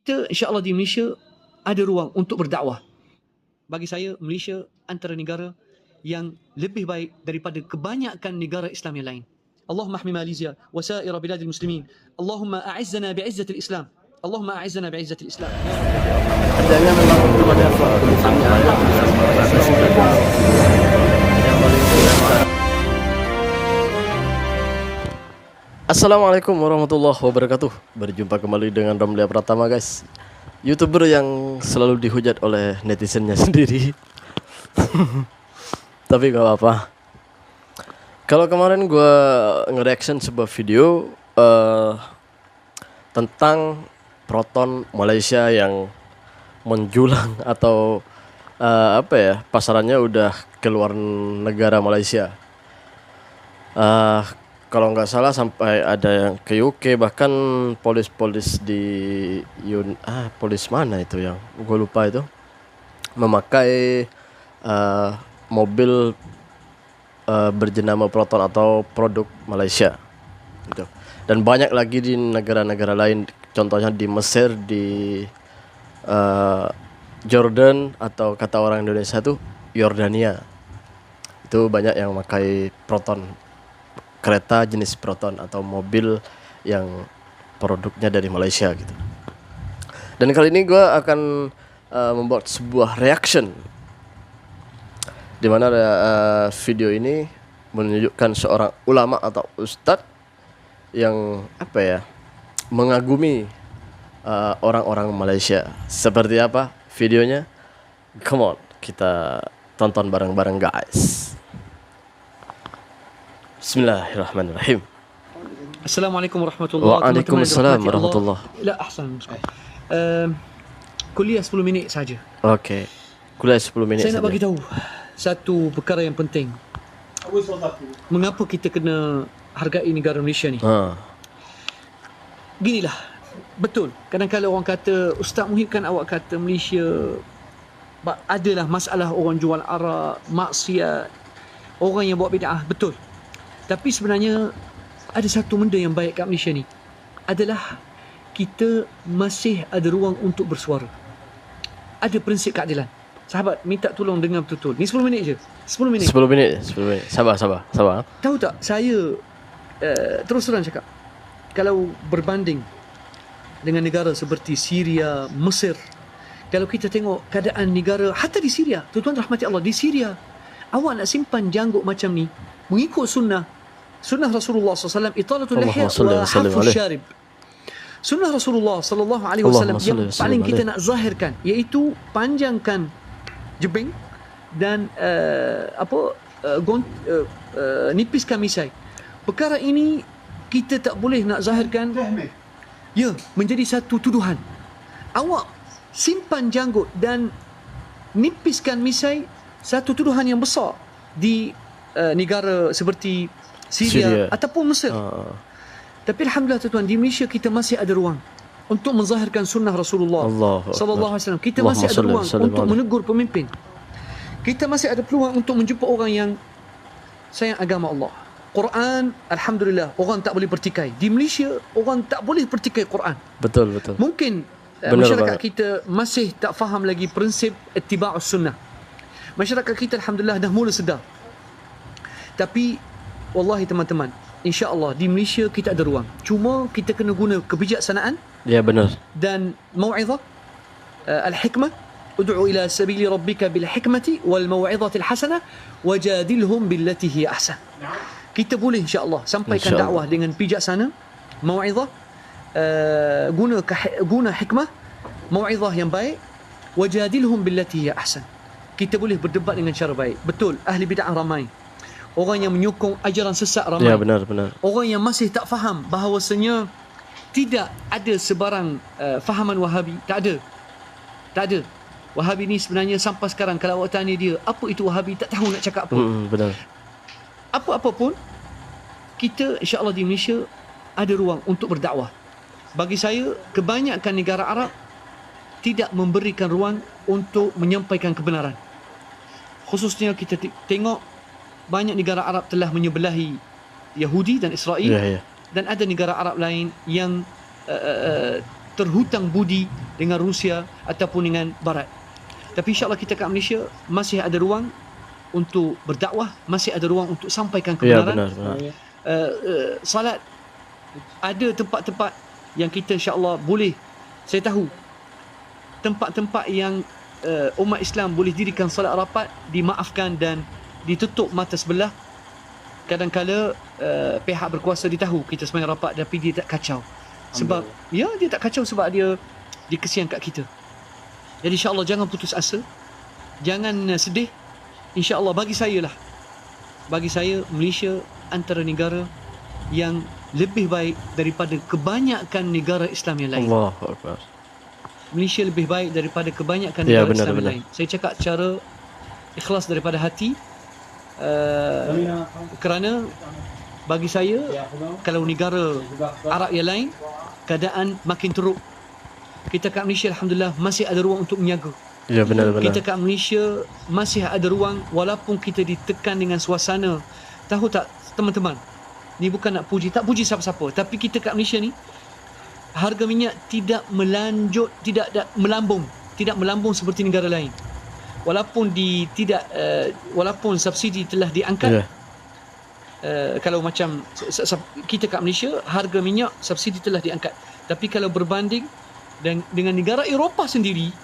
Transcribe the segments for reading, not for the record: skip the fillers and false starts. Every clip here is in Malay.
kita insya-Allah di Malaysia ada ruang untuk berdakwah. Bagi saya, Malaysia antara negara yang lebih baik daripada kebanyakan negara Islam yang lain. Allahumma ahmi Malaysia wa sa'ira biladil muslimin. Allahumma a'izzana bi'izzatil Islam. Allahumma a'izzana bi'izzatil Islam. Adanya memang belum ada suatu misalnya yang paling. Assalamualaikum warahmatullahi wabarakatuh. Berjumpa kembali dengan Romlia Pratama, guys. YouTuber yang selalu dihujat oleh netizennya sendiri. Tapi gak apa-apa. Kalau kemarin gue nge-reaction sebuah video tentang Proton Malaysia yang menjulang atau pasarannya udah keluar negara Malaysia. Kalau nggak salah sampai ada yang ke UK, bahkan polis di polis mana itu yang gue lupa itu memakai mobil berjenama Proton atau produk Malaysia gitu. Dan banyak lagi di negara-negara lain, contohnya di Mesir, di Jordan, atau kata orang Indonesia tuh Yordania. Itu banyak yang memakai Proton, kereta jenis Proton atau mobil yang produknya dari Malaysia gitu. Dan kali ini gue akan membuat sebuah reaction di mana video ini menunjukkan seorang ulama atau ustadz yang mengagumi orang-orang Malaysia. Seperti apa videonya? Come on, kita tonton bareng-bareng, guys. Bismillahirrahmanirrahim. Assalamualaikum warahmatullahi wabarakatuh. Waalaikumsalam warahmatullahi. La ahsan. Kuliah 10 minit saja. Okey. Kuliah 10 minit Saya saja. nak bagi tahu satu perkara yang penting. Mengapa kita kena hargai negara Malaysia ni? Ginilah. Betul. Kadang-kadang orang kata, Ustaz Muhib, kan awak kata Malaysia adalah masalah orang jual arak, maksiat, orang yang buat bid'ah. Betul. Tapi sebenarnya ada satu benda yang baik kat Malaysia ni, adalah kita masih ada ruang untuk bersuara. Ada prinsip keadilan. Sahabat, minta tolong dengar betul-betul. Ni 10 minit je. 10 minit. 10 minit. Sabar. Tahu tak, saya terus terang cakap, kalau berbanding dengan negara seperti Syria, Mesir, kalau kita tengok keadaan negara, hatta di Syria, tuan-tuan rahmati Allah, di Syria, awak nak simpan janggut macam ni, mengikut sunnah Rasulullah SAW, italatul lihya wa hafuz syarib. Sunnah Rasulullah SAW yang paling kita nak zahirkan, iaitu panjangkan jebing dan nipiskan misai. Perkara ini kita tak boleh nak zahirkan menjadi satu tuduhan. Awak simpan janggut dan nipiskan misai, satu tuduhan yang besar di negara seperti Syria ataupun Mesir. Tapi alhamdulillah tuan-tuan, di Malaysia kita masih ada ruang untuk menzahirkan sunnah Rasulullah sallallahu alaihi wasallam. Kita masih ada ruang untuk menegur pemimpin. Kita masih ada peluang untuk menjumpa orang yang sayang agama Allah. Quran, alhamdulillah, orang tak boleh pertikai. Di Malaysia orang tak boleh pertikai Quran. Betul. Mungkin masyarakat kita masih tak faham lagi prinsip ittiba'us sunnah. Masyarakat kita alhamdulillah dah mula sedar. Tapi wallahi teman-teman, insya-Allah di Malaysia kita ada ruang. Cuma kita kena guna kebijaksanaan. Ya, benar. Dan mau'izah, al-hikmah, ud'u ila sabili rabbika bil hikmati wal mau'izati al-hasanah wajadilhum billati hi ahsan. Kita boleh insya-Allah sampaikan dakwah dengan bijaksana, mau'izah, guna hikmah, mau'izah yang baik, wajadilhum billati hi ahsan. Kita boleh berdebat dengan cara baik. Betul, ahli bid'ah ramai. Orang yang menyokong ajaran sesat ramai. Ya, benar. Orang yang masih tak faham bahawasanya tidak ada sebarang fahaman Wahabi. Tak ada. Wahabi ni sebenarnya sampai sekarang kalau awak tanya dia, apa itu Wahabi, tak tahu nak cakap apa. Benar. Apa-apa pun, kita insya-Allah di Malaysia ada ruang untuk berdakwah. Bagi saya, kebanyakan negara Arab tidak memberikan ruang untuk menyampaikan kebenaran. Khususnya kita tengok banyak negara Arab telah menyebelahi Yahudi dan Israel, dan ada negara Arab lain yang terhutang budi dengan Rusia ataupun dengan Barat. Tapi insyaAllah kita kat Malaysia masih ada ruang untuk berdakwah, masih ada ruang untuk sampaikan Ya, kebenaran. benar. Salat, ada tempat-tempat yang kita insyaAllah boleh, saya tahu tempat-tempat yang umat Islam boleh dirikan salat rapat, dimaafkan dan ditutup mata sebelah. Kadang-kala pihak berkuasa dia tahu kita sembahyang rapat tapi dia tak kacau. Sebab dia tak kacau sebab dia kesian kat kita. Jadi insya-Allah jangan putus asa. Jangan sedih. Insya-Allah bagi saya Malaysia antara negara yang lebih baik daripada kebanyakan negara Islam yang lain. Allahu Akbar. Malaysia lebih baik daripada kebanyakan Ya, negara benar, Islam yang benar. lain. Saya cakap secara ikhlas daripada hati. Kerana bagi saya, kalau negara Arab yang lain, keadaan makin teruk. Kita kat Malaysia alhamdulillah masih ada ruang untuk menjaga. Ya, benar. Kita kat Malaysia masih ada ruang walaupun kita ditekan dengan suasana. Tahu tak teman-teman, ni bukan nak puji, tak puji siapa-siapa, tapi kita kat Malaysia ni harga minyak tidak melanjut, tidak melambung seperti negara lain. Walaupun walaupun subsidi telah diangkat. Ya. Kalau macam kita kat Malaysia, harga minyak subsidi telah diangkat. Tapi kalau berbanding dengan negara Eropah sendiri,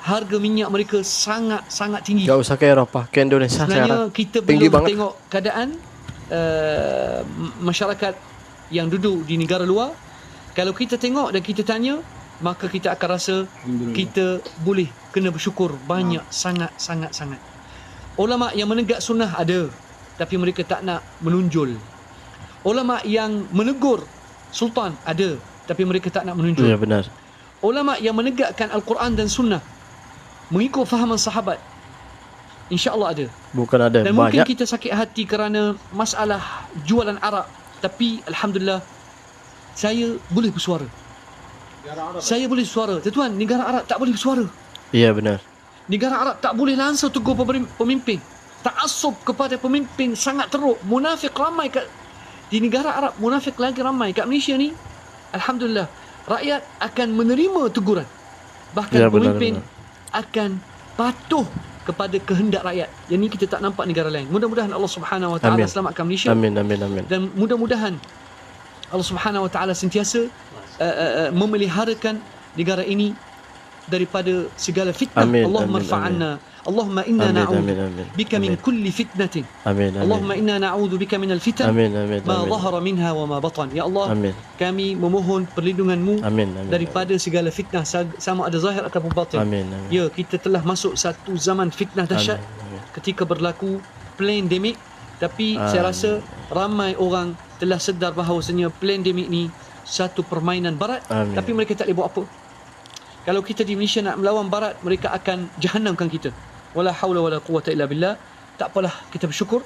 harga minyak mereka sangat tinggi. Gak usah ke Eropah, ke Indonesia Sebenarnya sekarang. kita Tinggi belum banget. tengok keadaan masyarakat yang duduk di negara luar. Kalau kita tengok dan kita tanya, maka kita akan rasa kita boleh kena bersyukur banyak, sangat. Ulama yang menegak sunnah ada, tapi mereka tak nak menunjul. Ulama yang menegur sultan ada, tapi mereka tak nak menunjul. Ya, benar. Ulama yang menegakkan Al-Quran dan sunnah mengikut fahaman sahabat, insya-Allah ada. Bukan ada, Dan mungkin banyak. kita sakit hati kerana masalah jualan arak, tapi alhamdulillah saya boleh bersuara. Saya boleh bersuara. Tuan, negara Arab tak boleh bersuara. Iya, benar. Negara Arab tak boleh langsung tegur pemimpin. Ta'assub kepada pemimpin sangat teruk. Munafik ramai di negara Arab, munafik lagi ramai. Kat Malaysia ni, alhamdulillah, rakyat akan menerima teguran. Bahkan Ya, benar, pemimpin benar. akan patuh kepada kehendak rakyat. Yang ni kita tak nampak negara lain. Mudah-mudahan Allah Subhanahu Wa Taala Amin. selamatkan Malaysia. Amin. Dan mudah-mudahan Allah Subhanahu Wa Taala sentiasa memeliharakan negara ini daripada segala fitnah. Amin, Allahumma amin, rfa'anna. Allahumma inna Amin, na'udhu amin. bika min Amin. kulli fitnatin. Amin. Allahumma inna na'udhu bika min al-fitan Amin. ma zahara minha wa ma batan. Ya Allah, Amin. kami memohon perlindunganmu Amin. daripada segala fitnah, sama ada zahir ataupun batin. Amin. Ya, kita telah masuk satu zaman fitnah dahsyat ketika berlaku pandemik. Tapi saya rasa ramai orang telah sedar bahawasanya pandemik ni satu permainan barat. Amin. Tapi mereka tak boleh buat apa. Kalau kita di Malaysia nak melawan barat, mereka akan jahanamkan kita. Wala haula wala quwata illa billah. Tak apalah, kita bersyukur.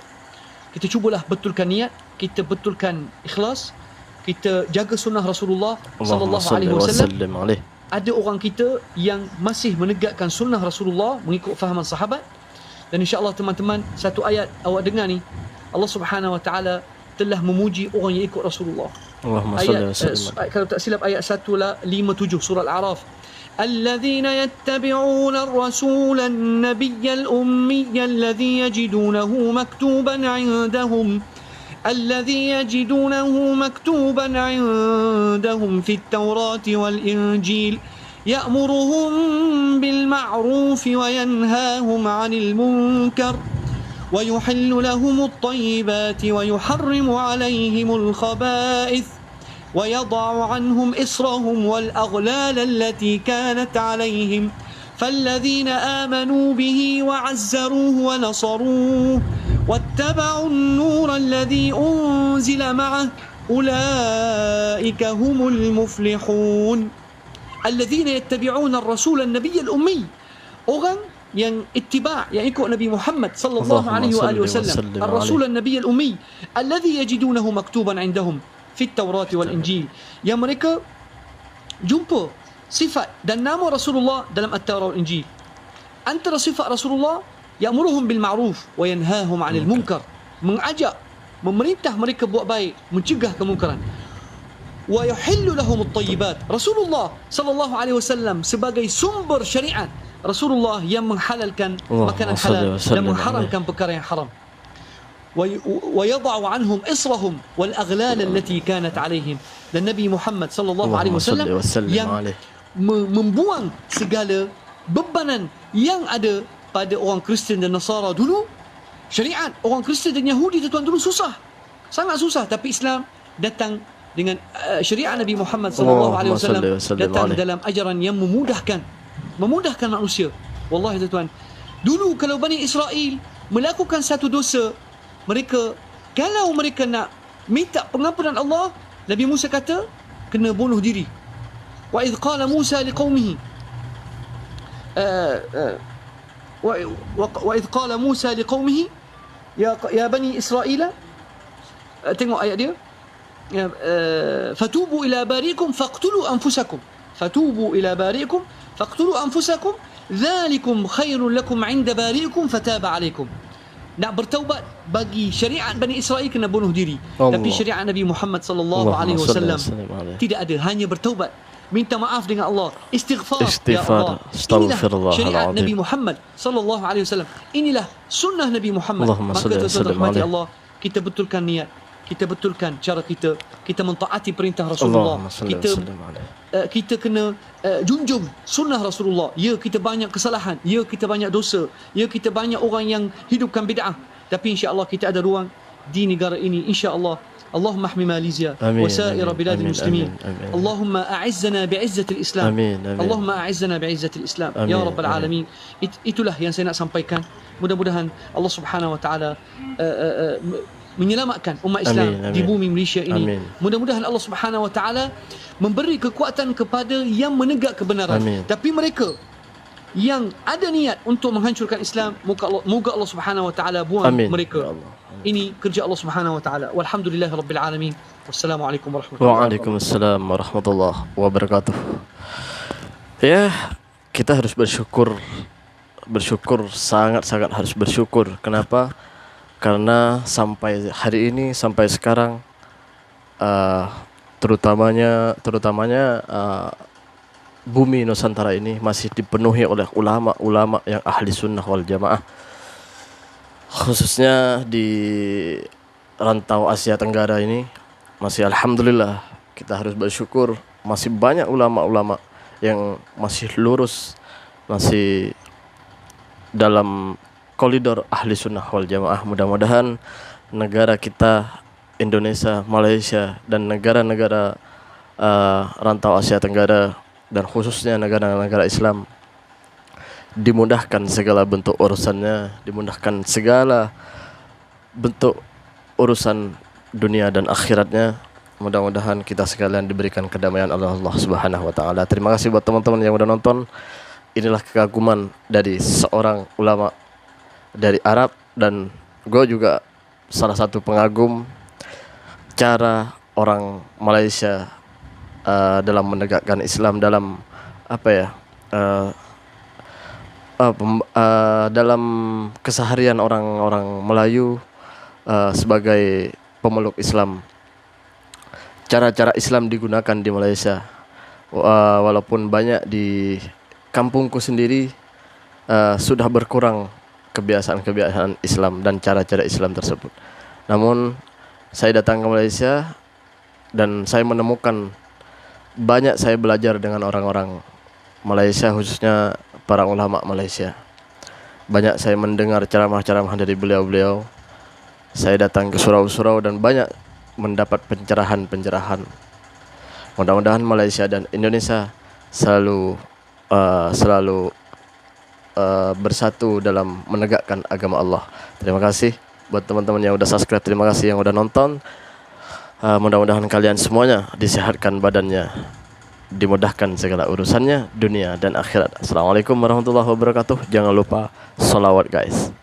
Kita cubalah betulkan niat, kita betulkan ikhlas, kita jaga sunnah Rasulullah sallallahu alaihi wasallam. Ada orang kita yang masih menegakkan sunnah Rasulullah mengikut fahaman sahabat. Dan insya-Allah teman-teman, satu ayat awak dengar ni, Allah Subhanahu Wa Taala telah memuji orang yang ikut Rasulullah. Allahumma salli wa Ayat sallim. kalau tak silap ayat 157 surah Al-A'raf. الذين يتبعون الرسول النبي الأمي الذي يجدونه مكتوبا عندهم في التوراة والإنجيل يأمرهم بالمعروف وينهاهم عن المنكر ويحل لهم الطيبات ويحرم عليهم الخبائث ويضع عنهم إصرهم والأغلال التي كانت عليهم فالذين آمنوا به وعزروه ونصروه واتبعوا النور الذي أنزل معه أولئك هم المفلحون الذين يتبعون الرسول النبي الأمي. Orang yang ittiba', yang ikut Nabi Muhammad sallallahu alaihi wasallam, ar-rasul an-nabiy al-ummi alladhi yajidunahu maktuban 'indahum fi at-taurat wal injil, yang mereka jumpa sifat dan nama Rasulullah dalam at-taurat wal injil. Antara sifat Rasulullah, ya'muruhum bil ma'ruf wa yanhahum 'anil munkar, mengajak, memerintah mereka buat baik, mencegah kemungkaran. wa yuhillu lahum at-tayyibat. Rasulullah sallallahu alaihi wasallam sebagai sumber syariat, Rasulullah yang menghalalkan makanan halal dan mengharamkan perkara yang haram. ويضع عنهم إصرهم والأغلال التي كانت عليهم. Dan Nabi Muhammad sallallahu alaihi wasallam yang membuang segala bebanan yang ada pada orang Kristian dan Nasara dulu. Syariat orang Kristian dan Yahudi tuan dulu susah, sangat susah, tapi Islam datang dengan syariat Nabi Muhammad sallallahu alaihi wasallam datang dalam ajaran yang memudahkan manusia. Wallahi tuan, dulu kalau Bani Israel melakukan satu dosa, kalau mereka nak minta pengampunan Allah, Nabi Musa kata kena bunuh diri. Wa idh qala Musa liqaumihi wa idh qala Musa liqaumihi ya bani Israel, tengok ayat dia, fatubu ila barikum faqtulu anfusakum, fatubu ila barikum faqtulu anfusakum dhalikum khairun lakum 'inda barikum fataba 'alaikum. Nak bertaubat bagi syariat Bani Israel kena bunuh diri. Allah. Tapi syariat Nabi Muhammad sallallahu alaihi wasallam tidak ada, hanya bertaubat, minta maaf dengan Allah, istighfar. Ya Allah, inilah syariat Nabi Muhammad sallallahu alaihi wasallam. Inilah sunnah Nabi Muhammad. Maka tuan-tuan Allah, kita betulkan niat, kita betulkan cara kita mentaati perintah Rasulullah. Kita kena junjung sunnah Rasulullah. Ya, kita banyak kesalahan, ya kita banyak dosa, ya kita banyak orang yang hidupkan bid'ah, tapi insya-Allah kita ada ruang di negara ini insya-Allah. Allahumma ahmi Malaysia wa sa'ir bilad muslimin. Allahumma a'izzana bi'izzatil Islam. Allahumma a'izzana bi'izzatil Islam ya rabbal alamin. Itulah yang saya nak sampaikan. Mudah-mudahan Allah Subhanahu wa taala menyelamatkan umat Islam di bumi Malaysia ini. Mudah-mudahan Allah Subhanahu wa taala memberi kekuatan kepada yang menegak kebenaran. Tapi mereka yang ada niat untuk menghancurkan Islam, moga Allah Subhanahu wa taala buang mereka. Ini kerja Allah Subhanahu wa taala. Walhamdulillahirabbil alamin. Wassalamualaikum warahmatullahi wabarakatuh. Waalaikumsalam warahmatullahi wabarakatuh. Ya, kita harus bersyukur, sangat-sangat harus bersyukur. Kenapa? Karena sampai hari ini, sampai sekarang, terutamanya bumi Nusantara ini masih dipenuhi oleh ulama-ulama yang ahli sunnah wal jamaah, khususnya di rantau Asia Tenggara ini. Masih alhamdulillah kita harus bersyukur, masih banyak ulama-ulama yang masih lurus, masih dalam koridor ahli sunnah wal jamaah. Mudah-mudahan negara kita Indonesia, Malaysia, dan negara-negara rantau Asia Tenggara, dan khususnya negara-negara Islam, dimudahkan segala bentuk urusannya, dimudahkan segala bentuk urusan dunia dan akhiratnya. Mudah-mudahan kita sekalian diberikan kedamaian Allah Subhanahu wa taala. Terima kasih buat teman-teman yang udah nonton. Inilah kekaguman dari seorang ulama dari Arab, dan gue juga salah satu pengagum cara orang Malaysia dalam menegakkan Islam, dalam dalam keseharian orang-orang Melayu sebagai pemeluk Islam. Cara-cara Islam digunakan di Malaysia, walaupun banyak di kampungku sendiri sudah berkurang kebiasaan-kebiasaan Islam dan cara-cara Islam tersebut. Namun saya datang ke Malaysia dan saya menemukan banyak, saya belajar dengan orang-orang Malaysia, khususnya para ulama Malaysia. Banyak saya mendengar ceramah-ceramah dari beliau-beliau. Saya datang ke surau-surau dan banyak mendapat pencerahan-pencerahan. Mudah-mudahan Malaysia dan Indonesia selalu bersatu dalam menegakkan agama Allah. Terima kasih buat teman-teman yang udah subscribe, terima kasih yang udah nonton. Mudah-mudahan kalian semuanya disehatkan badannya, dimudahkan segala urusannya dunia dan akhirat. Assalamualaikum warahmatullahi wabarakatuh. Jangan lupa sholawat guys.